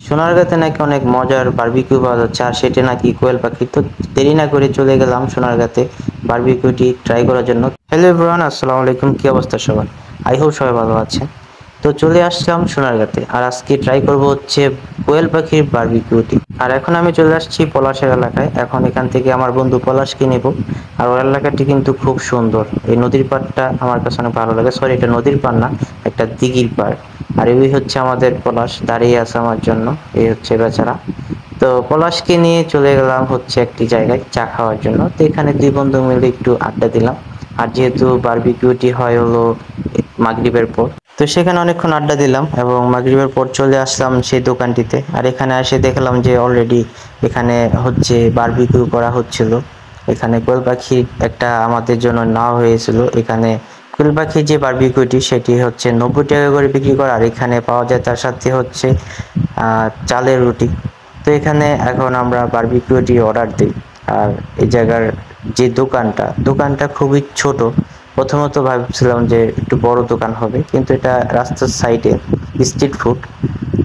সোনারগাঁতে নাকি অনেক মজার বারবিকিউ পাওয়া যাচ্ছে, আর সেটা নাকি কোয়েল পাখি। তো দেরি না করে চলে গেলাম সোনারগাঁতে বারবিকিউটি ট্রাই করার জন্য। হ্যালো এভরিওয়ান, আসসালামু আলাইকুম। কি অবস্থা সবার? আই হোপ সবাই ভালো আছেন। তো চলে আসলাম সোনারগাঁতে, আর আজকে ট্রাই করব হচ্ছে কোয়েল পাখির বারবিকিউটি। আর এখন আমি চলে আসছি পলাশের এলাকায়। এখন এখান থেকে আমার বন্ধু পলাশকে নেব। আর ওর এলাকাটি কিন্তু খুব সুন্দর। এই নদীর পাড়টা আমার কাছে অনেক ভালো লাগে। সরি, এটা নদীর পাড় না, একটা দিঘির পাড়। আর এই হচ্ছে আমাদের পলাশ, দাঁড়িয়ে আছে আমার জন্য। এই হচ্ছে বেচারা। তো পলাশকে নিয়ে চলে গেলাম হচ্ছে একটি জায়গায় চা খাওয়ার জন্য। তো এখানে দুই বন্ধু মিলে একটু আড্ডা দিলাম। আর যেহেতু বারবিকিউটি হয় হলো মাগরিবের পর, তো সেখানে অনেকক্ষণ আড্ডা দিলাম এবং মাগরিবের পর চলে আসলাম সেই দোকানটিতে। আর এখানে এসে দেখলাম যে অলরেডি এখানে হচ্ছে বারবিকিউ করা হচ্ছিল। এখানে কোয়েল পাখি একটা আমাদের জন্য নেওয়া হয়েছিল। এখানে কোয়েল পাখির যে বারবিকিউটি সেটি হচ্ছে 90 টাকা করে বিক্রি করে, আর এখানে পাওয়া যায় তার সাথে হচ্ছে চালের রুটি। তো এখানে এখন আমরা বারবিকিউটি অর্ডার দিই। আর এই জায়গার যে দোকানটা খুবই ছোট। প্রথমত ভাবছিলাম যে একটু বড় দোকান হবে, কিন্তু এটা রাস্তার সাইডে স্ট্রিট ফুড।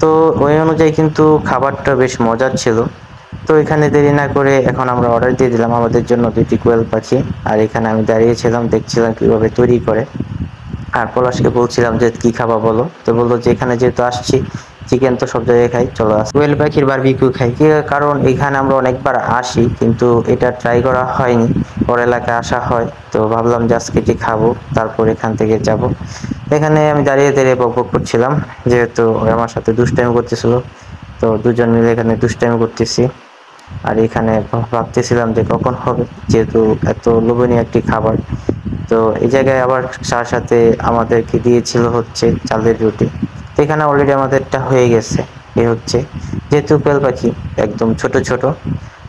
তো ওই অনুযায়ী কিন্তু খাবারটা বেশ মজার ছিল। তো এখানে দেরি না করে এখন আমরা অর্ডার দিয়ে দিলাম আমাদের জন্য দুটি কোয়েল পাখি। আর এখানে আমি দাঁড়িয়েছিলাম, দেখছিলাম কিভাবে তৈরি করে। আর পলাশকে বলছিলাম যে কি খাবা বলো। তো বললো যে এখানে যেহেতু আসছি, চিকেন তো সব জায়গায় খাই, চলো কোয়েল পাখির বারবিকিউ খাই। কি কারণ এখানে আমরা অনেকবার আসি, কিন্তু এটা ট্রাই করা হয়নি। ওর এলাকায় আসা হয়, তো ভাবলাম যে আজকে এটি খাবো, তারপর এখান থেকে যাব। এখানে আমি দাঁড়িয়ে দাঁড়িয়ে বকবক করছিলাম, যেহেতু ও আমার সাথে দুষ্টামি করতেছিল। তো দুজন মিলে এখানে দুষ্টামি করতেছি। আর এখানে ভাবতেছিলাম যে কখন হবে, যেহেতু এত লোভনীয় একটি খাবার। তো এই জায়গায় আবার তার সাথে আমাদেরকে দিয়েছিল হচ্ছে চালের রুটি। তো এখানে অলরেডি আমাদেরটা হয়ে গেছে। এ হচ্ছে, যেহেতু কোয়েল পাখি একদম ছোট ছোট,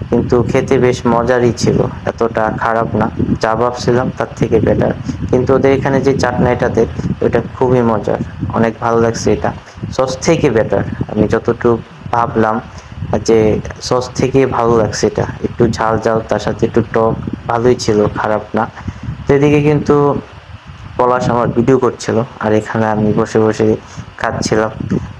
কিন্তু খেতে বেশ মজারই ছিল, এতটা খারাপ না। যা ভাবছিলাম তার থেকে বেটার। কিন্তু ওদের এখানে যে চাটনিটা দেয় ওইটা খুবই মজার, অনেক ভালো লাগছে। এটা সস থেকে বেটার, আমি যতটুকু ভাবলাম যে সস থেকে ভালো লাগছে। এটা একটু ঝাল ঝাল, তার সাথে একটু টক, ভালোই ছিল, খারাপ না। তো এদিকে কিন্তু পলাশ আমার ভিডিও করছিল, আর এখানে আমি বসে বসে খাচ্ছিলাম।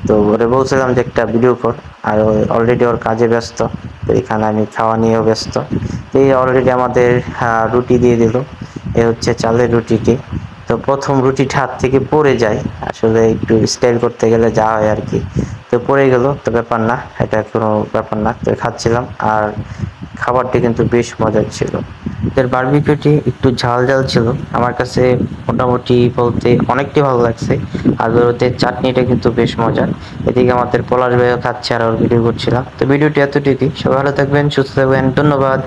তো ওরে বলছিলাম যে একটা ভিডিও কর, আর অলরেডি ওর কাজে ব্যস্ত। তো এখানে আমি খাওয়া নিয়েও ব্যস্ত। তো এই অলরেডি আমাদের রুটি দিয়ে দিল। এ হচ্ছে চালের রুটিটি। তো প্রথম রুটিটা হাত থেকে পড়ে যায়, আসলে একটু স্টাইল করতে গেলে যা হয় আর কি। তো পড়ে গেল, তো ব্যাপার না, এটা কোনো ব্যাপার না। তো খাচ্ছিলাম, আর খাবারটি কিন্তু বেশ মজার ছিল। এর বারবিকিউটি একটু ঝাল ঝাল ছিল, আমার কাছে মোটামুটি বলতে অনেকটাই ভালো লাগছে। আর ওদের চাটনিটা কিন্তু বেশ মজার। এদিকে আমাদের পলাশ ভাইও খাচ্ছে আর ওর ভিডিও করছিলাম। তো ভিডিওটি এতটুকুই, সবাই ভালো থাকবেন, সুস্থ থাকবেন, ধন্যবাদ।